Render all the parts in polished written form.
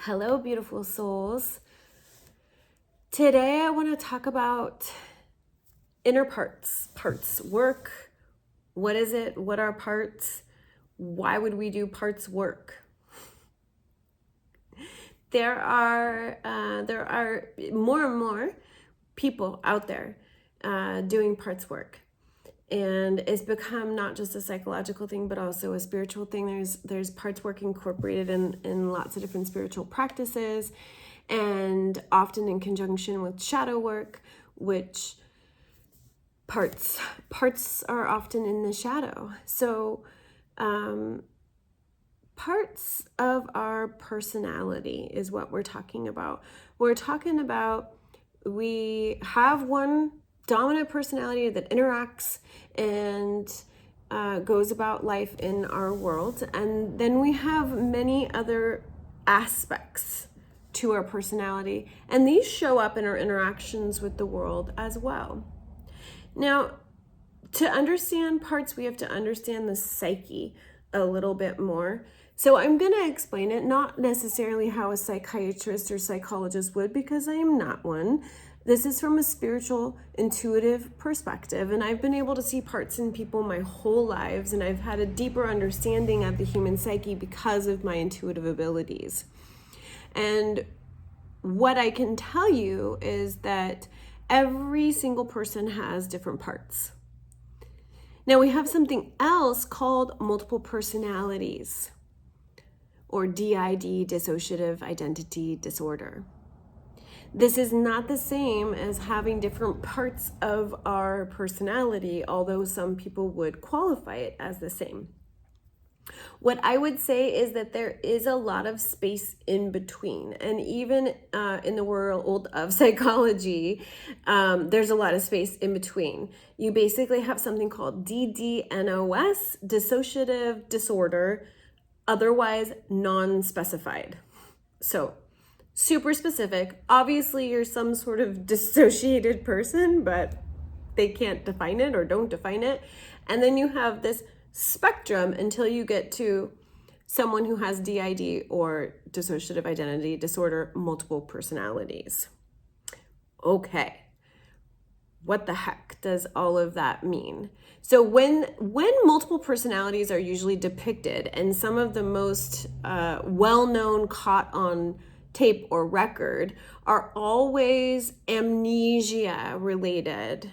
Hello, beautiful souls. Today I want to talk about inner parts, work. What is it? What are parts? Why would we do parts work? There are more and more people out there doing parts work. And it's become not just a psychological thing, but also a spiritual thing. There's parts work incorporated in lots of different spiritual practices, and often in conjunction with shadow work, which parts are often in the shadow. So parts of our personality is what we're talking about. We're talking about we have one dominant personality that interacts and goes about life in our world. And then we have many other aspects to our personality. And these show up in our interactions with the world as well. Now, to understand parts, we have to understand the psyche a little bit more. So I'm going to explain it, not necessarily how a psychiatrist or psychologist would, because I am not one. This is from a spiritual, intuitive perspective, and I've been able to see parts in people my whole lives, and I've had a deeper understanding of the human psyche because of my intuitive abilities. And what I can tell you is that every single person has different parts. Now we have something else called multiple personalities, or DID, dissociative identity disorder. This is not the same as having different parts of our personality, although some people would qualify it as the same. What I would say is that there is a lot of space in between. And even in the world of psychology, there's a lot of space in between. You basically have something called DDNOS, dissociative disorder, otherwise non-specified. So super specific. Obviously, you're some sort of dissociated person, but they can't define it or don't define it. And then you have this spectrum until you get to someone who has DID, or dissociative identity disorder, multiple personalities. Okay. What the heck does all of that mean? So when multiple personalities are usually depicted, and some of the most well-known caught on tape or record are always amnesia related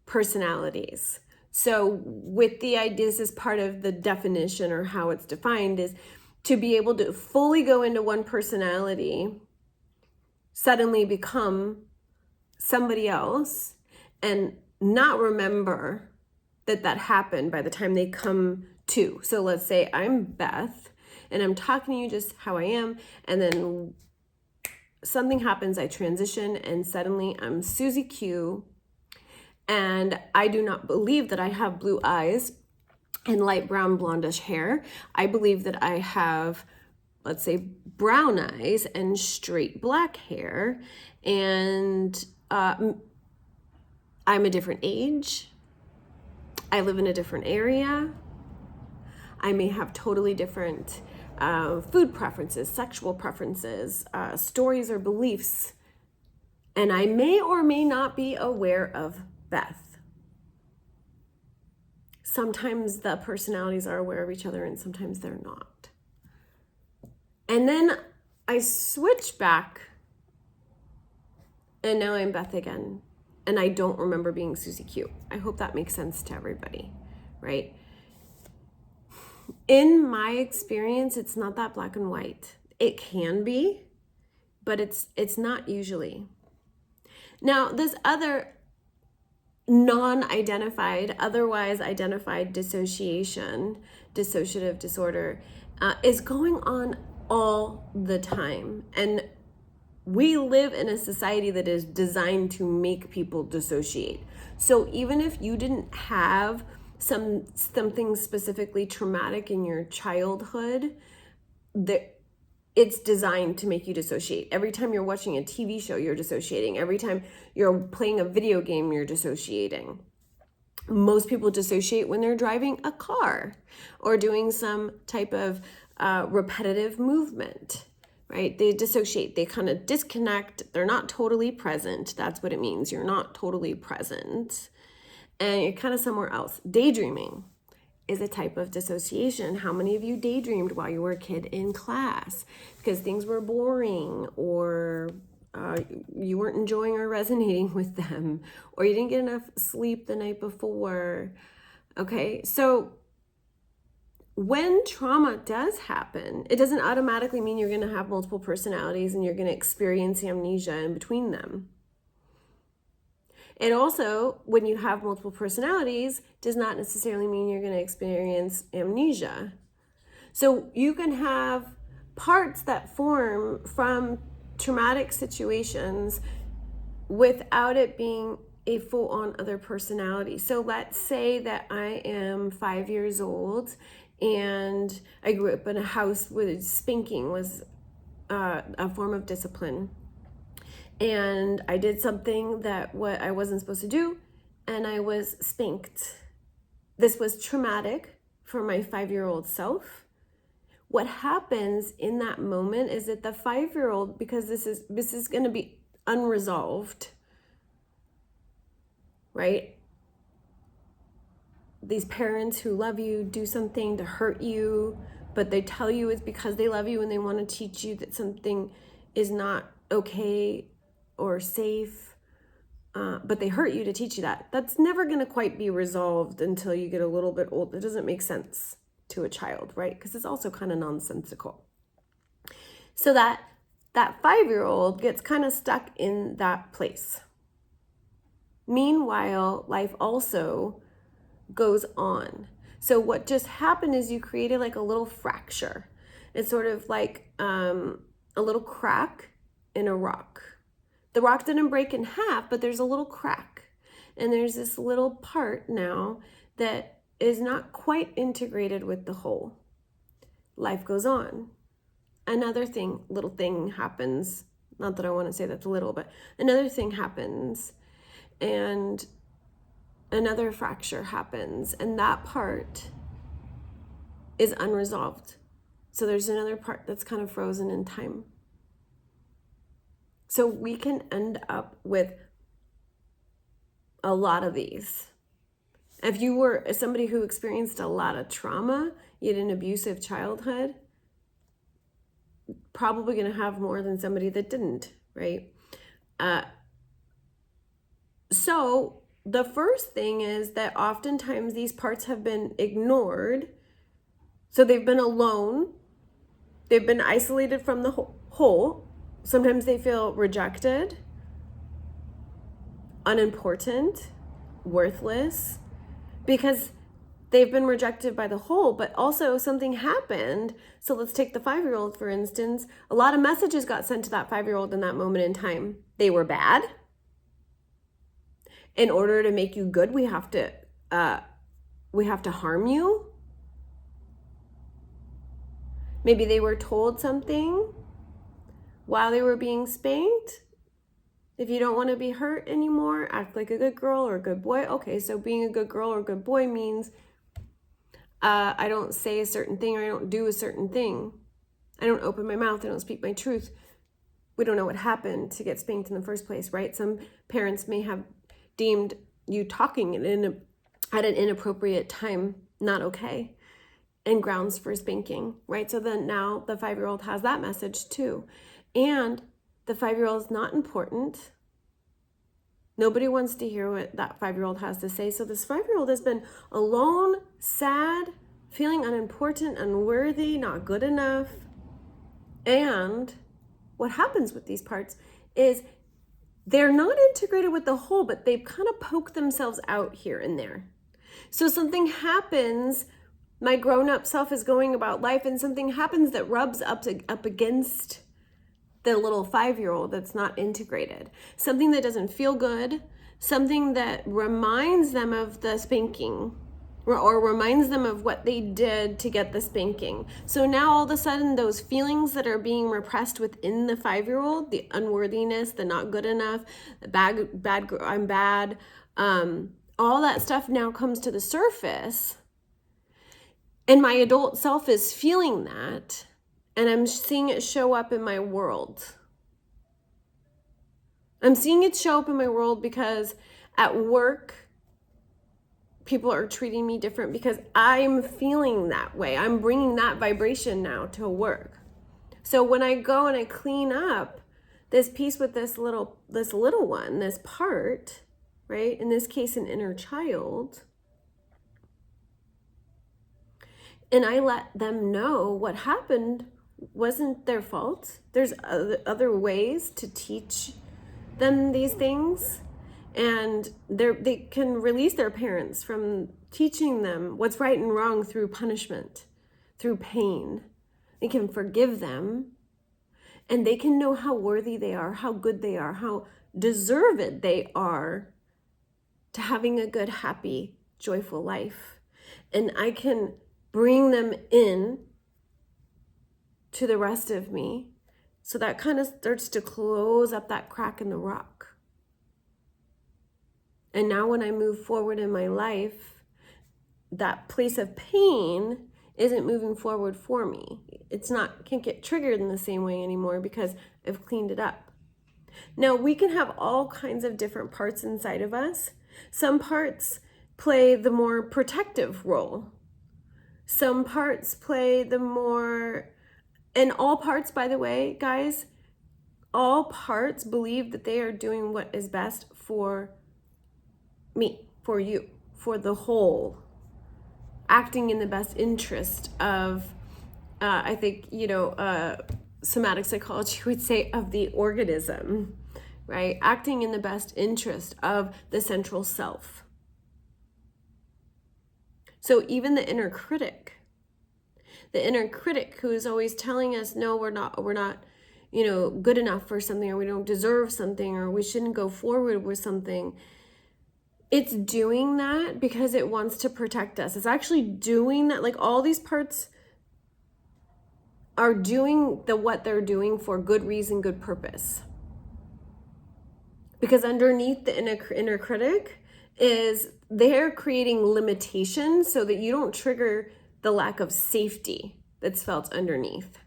personalities. So with the idea, this is part of the definition, or how it's defined, is to be able to fully go into one personality, suddenly become somebody else, and not remember that happened by the time they come to. So let's say I'm Beth and I'm talking to you just how I am, and then something happens, I transition, and suddenly I'm Susie Q, and I do not believe that I have blue eyes and light brown blondish hair. I believe that I have, let's say, brown eyes and straight black hair, and I'm a different age. I live in a different area. I may have totally different food preferences, sexual preferences, stories or beliefs, and I may or may not be aware of Beth. Sometimes the personalities are aware of each other and sometimes they're not. And then I switch back, and now I'm Beth again, and I don't remember being Susie Q. I hope that makes sense to everybody, right? In my experience, it's not that black and white. It can be, but it's not usually. Now, this other non-identified, otherwise identified dissociative disorder is going on all the time. And we live in a society that is designed to make people dissociate. So even if you didn't have something specifically traumatic in your childhood, it's designed to make you dissociate. Every time you're watching a TV show, you're dissociating. Every time you're playing a video game, you're dissociating. Most people dissociate when they're driving a car or doing some type of repetitive movement, right? They dissociate, they kind of disconnect. They're not totally present. That's what it means. You're not totally present and you're kind of somewhere else. Daydreaming is a type of dissociation. How many of you daydreamed while you were a kid in class because things were boring, or you weren't enjoying or resonating with them, or you didn't get enough sleep the night before? Okay, so when trauma does happen, it doesn't automatically mean you're going to have multiple personalities and you're going to experience amnesia in between them. It also, when you have multiple personalities, does not necessarily mean you're going to experience amnesia. So you can have parts that form from traumatic situations without it being a full-on other personality. So let's say that I am 5 years old and I grew up in a house where spanking was a form of discipline. And I did something that what I wasn't supposed to do, and I was spanked. This was traumatic for my 5-year-old self. What happens in that moment is that the 5-year-old, because this is going to be unresolved, right? These parents who love you do something to hurt you, but they tell you it's because they love you and they want to teach you that something is not okay or safe, but they hurt you to teach you that. That's never going to quite be resolved until you get a little bit old. It doesn't make sense to a child, right? Because it's also kind of nonsensical. So that 5-year-old gets kind of stuck in that place. Meanwhile, life also goes on. So what just happened is you created like a little fracture. It's sort of like a little crack in a rock. The rock didn't break in half, but there's a little crack. And there's this little part now that is not quite integrated with the whole. Life goes on. Another little thing happens. Not that I want to say that's little, but another thing happens. And another fracture happens. And that part is unresolved. So there's another part that's kind of frozen in time. So we can end up with a lot of these. If you were somebody who experienced a lot of trauma, you had an abusive childhood, probably going to have more than somebody that didn't, right? So the first thing is that oftentimes these parts have been ignored. So they've been alone. They've been isolated from the whole. Sometimes they feel rejected, unimportant, worthless, because they've been rejected by the whole, but also something happened. So let's take the 5-year-old, for instance. A lot of messages got sent to that 5-year-old in that moment in time. They were bad. In order to make you good, we have to harm you. Maybe they were told something while they were being spanked. If you don't want to be hurt anymore, act like a good girl or a good boy. Okay, so being a good girl or a good boy means I don't say a certain thing or I don't do a certain thing. I don't open my mouth. I don't speak my truth. We don't know what happened to get spanked in the first place, right? Some parents may have deemed you talking at an inappropriate time not okay and grounds for spanking, right? So then now the 5-year-old has that message too. And the 5-year-old is not important. Nobody wants to hear what that 5-year-old has to say. So this 5-year-old has been alone, sad, feeling unimportant, unworthy, not good enough. And what happens with these parts is they're not integrated with the whole, but they've kind of poked themselves out here and there. So something happens, my grown-up self is going about life, and something happens that rubs up against the little 5-year-old that's not integrated. Something that doesn't feel good, something that reminds them of the spanking, or reminds them of what they did to get the spanking. So now all of a sudden those feelings that are being repressed within the 5-year-old, the unworthiness, the not good enough, the bad, I'm bad, all that stuff now comes to the surface. And my adult self is feeling that, and I'm seeing it show up in my world. I'm seeing it show up in my world because at work, people are treating me different because I'm feeling that way. I'm bringing that vibration now to work. So when I go and I clean up this piece with this little one, this part, right? In this case, an inner child, and I let them know what happened wasn't their fault. There's other ways to teach them these things, and they can release their parents from teaching them what's right and wrong through punishment, through pain. They can forgive them, and they can know how worthy they are, how good they are, how deserved they are to having a good, happy, joyful life. And I can bring them in to the rest of me, so that kind of starts to close up that crack in the rock. And now when I move forward in my life, that place of pain isn't moving forward for me. Can't get triggered in the same way anymore because I've cleaned it up. Now, we can have all kinds of different parts inside of us. Some parts play the more protective role. Some parts play the more, and all parts, by the way, guys, all parts believe that they are doing what is best for me, for you, for the whole, acting in the best interest of, I think, somatic psychology would say, of the organism, right? Acting in the best interest of the central self. So even the inner critic who is always telling us, no, we're not, good enough for something, or we don't deserve something, or we shouldn't go forward with something. It's doing that because it wants to protect us. It's actually doing that. Like, all these parts are doing what they're doing for good reason, good purpose. Because underneath the inner critic is they're creating limitations so that you don't trigger the lack of safety that's felt underneath.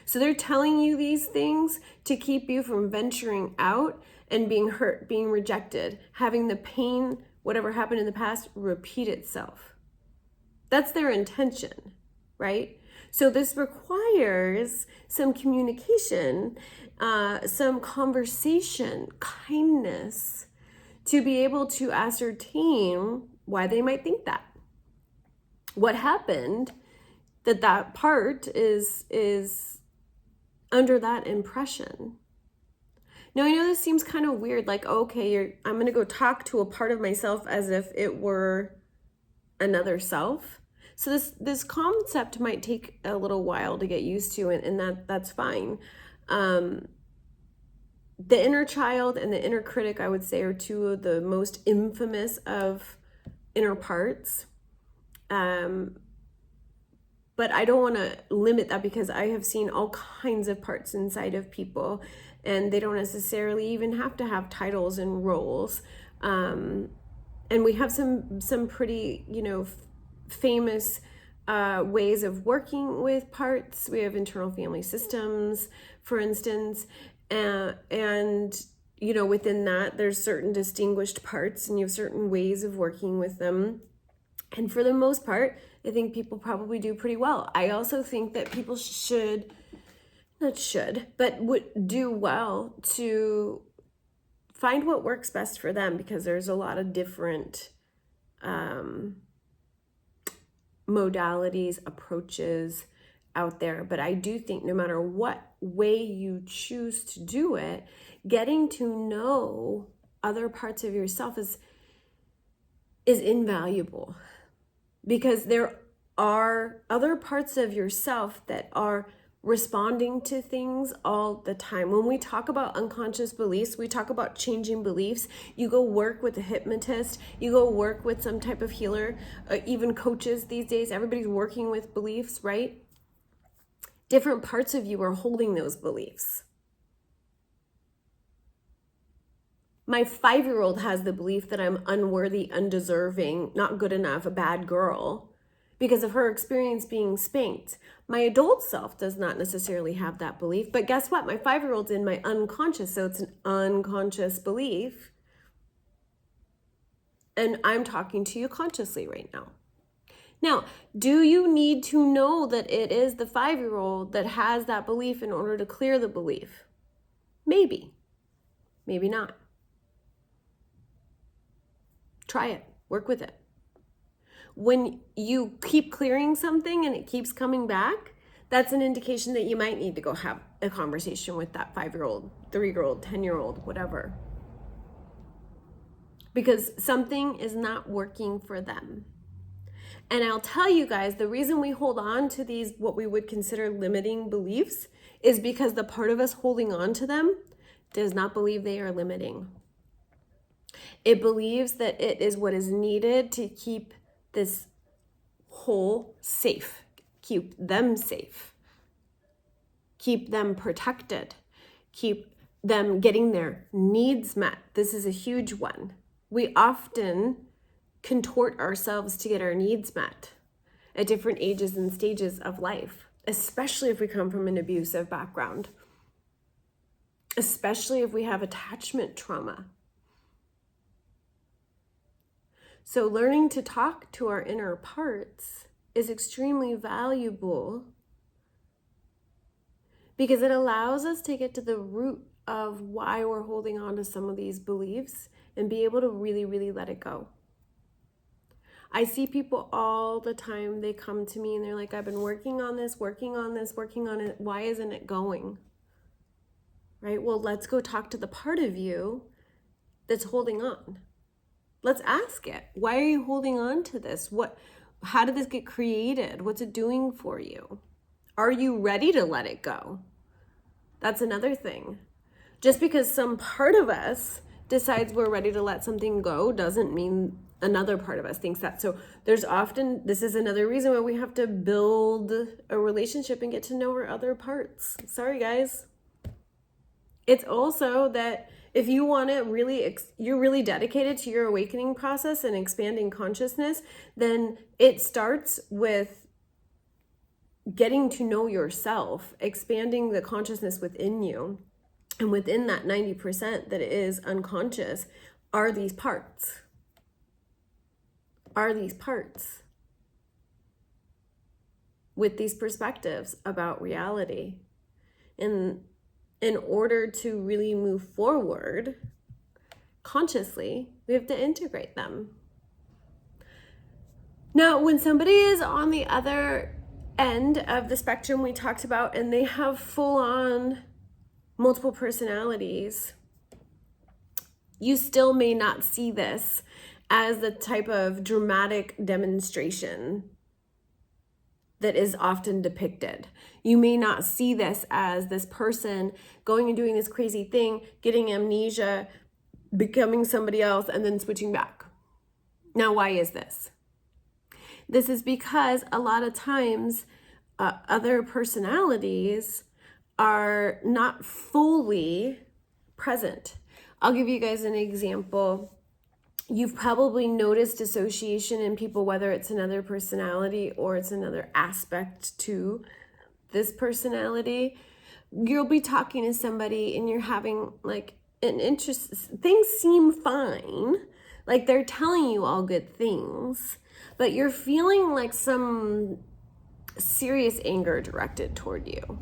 So they're telling you these things to keep you from venturing out and being hurt, being rejected, having the pain, whatever happened in the past, repeat itself. That's their intention, right? So this requires some communication, some conversation, kindness, to be able to ascertain why they might think that. What happened that part is under that impression. Now, I know this seems kind of weird, like, okay, I'm going to go talk to a part of myself as if it were another self. So this concept might take a little while to get used to, and that's fine. The inner child and the inner critic, I would say, are two of the most infamous of inner parts. But I don't want to limit that, because I have seen all kinds of parts inside of people, and they don't necessarily even have to have titles and roles. And we have some pretty, famous ways of working with parts. We have internal family systems, for instance, and within that, there's certain distinguished parts, and you have certain ways of working with them. And for the most part, I think people probably do pretty well. I also think that people would do well to find what works best for them, because there's a lot of different modalities, approaches out there. But I do think no matter what way you choose to do it, getting to know other parts of yourself is invaluable, because there are other parts of yourself that are responding to things all the time. When we talk about unconscious beliefs, we talk about changing beliefs. You go work with a hypnotist, you go work with some type of healer, even coaches these days, everybody's working with beliefs, right? Different parts of you are holding those beliefs. My 5-year-old has the belief that I'm unworthy, undeserving, not good enough, a bad girl, because of her experience being spanked. My adult self does not necessarily have that belief, but guess what? My 5-year-old's in my unconscious, so it's an unconscious belief. And I'm talking to you consciously right now. Now, do you need to know that it is the 5-year-old that has that belief in order to clear the belief? Maybe. Maybe not. Try it. Work with it. When you keep clearing something and it keeps coming back, that's an indication that you might need to go have a conversation with that 5-year-old, 3-year-old, 10-year-old, whatever. Because something is not working for them. And I'll tell you guys, the reason we hold on to these, what we would consider limiting beliefs, is because the part of us holding on to them does not believe they are limiting. It believes that it is what is needed to keep this whole safe, keep them safe, keep them protected, keep them getting their needs met. This is a huge one. We often contort ourselves to get our needs met at different ages and stages of life, especially if we come from an abusive background, especially if we have attachment trauma. So learning to talk to our inner parts is extremely valuable because it allows us to get to the root of why we're holding on to some of these beliefs and be able to really, really let it go. I see people all the time, they come to me and they're like, I've been working on this, working on it. Why isn't it going? Right? Well, let's go talk to the part of you that's holding on. Let's ask it. Why are you holding on to this? How did this get created? What's it doing for you? Are you ready to let it go? That's another thing. Just because some part of us decides we're ready to let something go doesn't mean another part of us thinks that. So this is another reason why we have to build a relationship and get to know our other parts. Sorry, guys. It's also that if you want to really, you're really dedicated to your awakening process and expanding consciousness, then it starts with getting to know yourself, expanding the consciousness within you. And within that 90% that is unconscious are these parts. With these perspectives about reality. And in order to really move forward consciously, we have to integrate them. Now, when somebody is on the other end of the spectrum we talked about and they have full-on multiple personalities, you still may not see this as the type of dramatic demonstration that is often depicted. You may not see this as this person going and doing this crazy thing, getting amnesia, becoming somebody else, and then switching back. Now, why is this? This is because a lot of times other personalities are not fully present. I'll give you guys an example. You've probably noticed dissociation in people, whether it's another personality or it's another aspect to this personality. You'll be talking to somebody and you're having like an interest. Things seem fine. Like they're telling you all good things, but you're feeling like some serious anger directed toward you.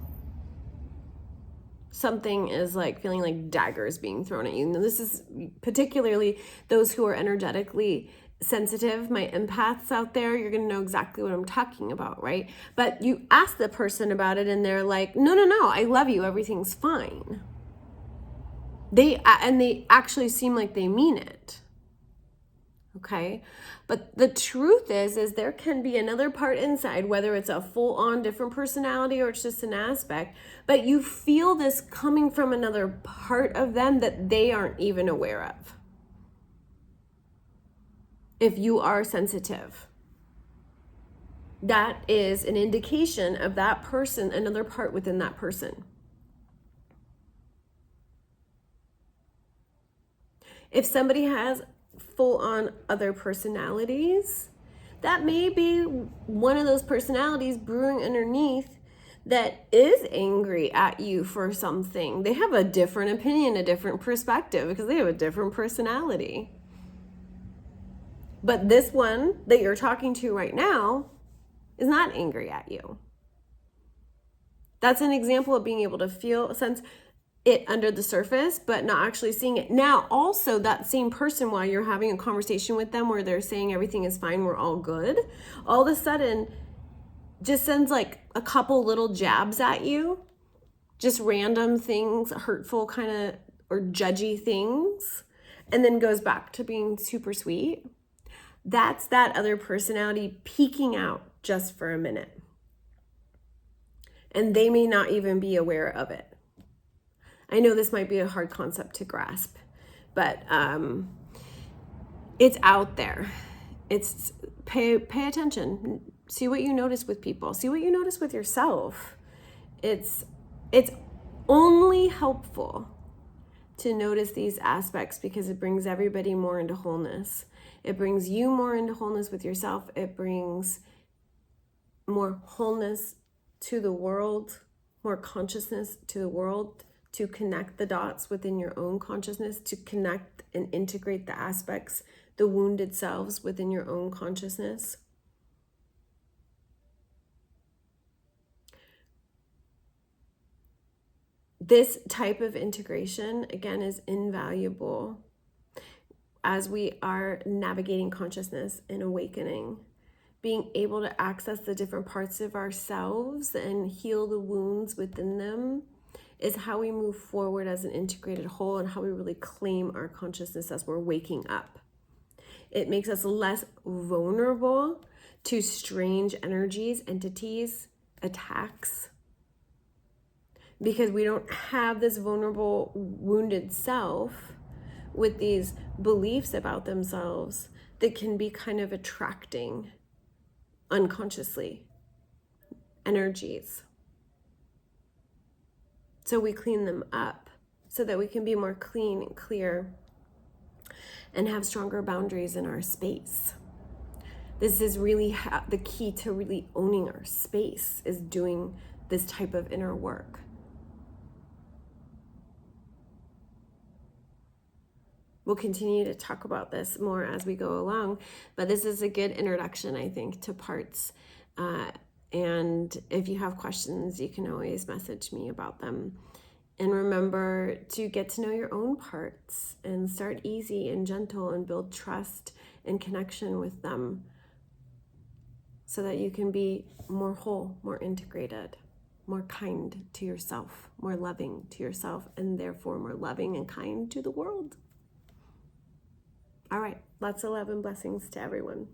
Something is like feeling like daggers being thrown at you. And this is particularly those who are energetically sensitive, my empaths out there, you're going to know exactly what I'm talking about, right? But you ask the person about it and they're like, no, I love you. Everything's fine. They actually seem like they mean it. Okay. But the truth is there can be another part inside, whether it's a full-on different personality or it's just an aspect, but you feel this coming from another part of them that they aren't even aware of. If you are sensitive, that is an indication of that person, another part within that person. If somebody has full-on other personalities, that may be one of those personalities brewing underneath that is angry at you for something. They have a different opinion, a different perspective, because they have a different personality. But this one that you're talking to right now is not angry at you. That's an example of being able to feel, sense it under the surface, but not actually seeing it. Now, also, that same person, while you're having a conversation with them where they're saying everything is fine, we're all good, all of a sudden just sends like a couple little jabs at you, just random things, hurtful kind of, or judgy things, and then goes back to being super sweet. That's that other personality peeking out just for a minute. And they may not even be aware of it. I know this might be a hard concept to grasp, but it's out there. It's pay attention. See what you notice with people. See what you notice with yourself. It's only helpful to notice these aspects because it brings everybody more into wholeness. It brings you more into wholeness with yourself. It brings more wholeness to the world, more consciousness to the world, to connect the dots within your own consciousness, to connect and integrate the aspects, the wounded selves within your own consciousness. This type of integration, again, is invaluable as we are navigating consciousness and awakening. Being able to access the different parts of ourselves and heal the wounds within them is how we move forward as an integrated whole and how we really claim our consciousness as we're waking up. It makes us less vulnerable to strange energies, entities, attacks, because we don't have this vulnerable, wounded self with these beliefs about themselves that can be kind of attracting unconsciously energies. So we clean them up so that we can be more clean and clear and have stronger boundaries in our space. This is really the key to really owning our space, is doing this type of inner work. We'll continue to talk about this more as we go along, but this is a good introduction, I think, to parts. And if you have questions, you can always message me about them. And remember to get to know your own parts and start easy and gentle and build trust and connection with them so that you can be more whole, more integrated, more kind to yourself, more loving to yourself, and therefore more loving and kind to the world. All right, lots of love and blessings to everyone.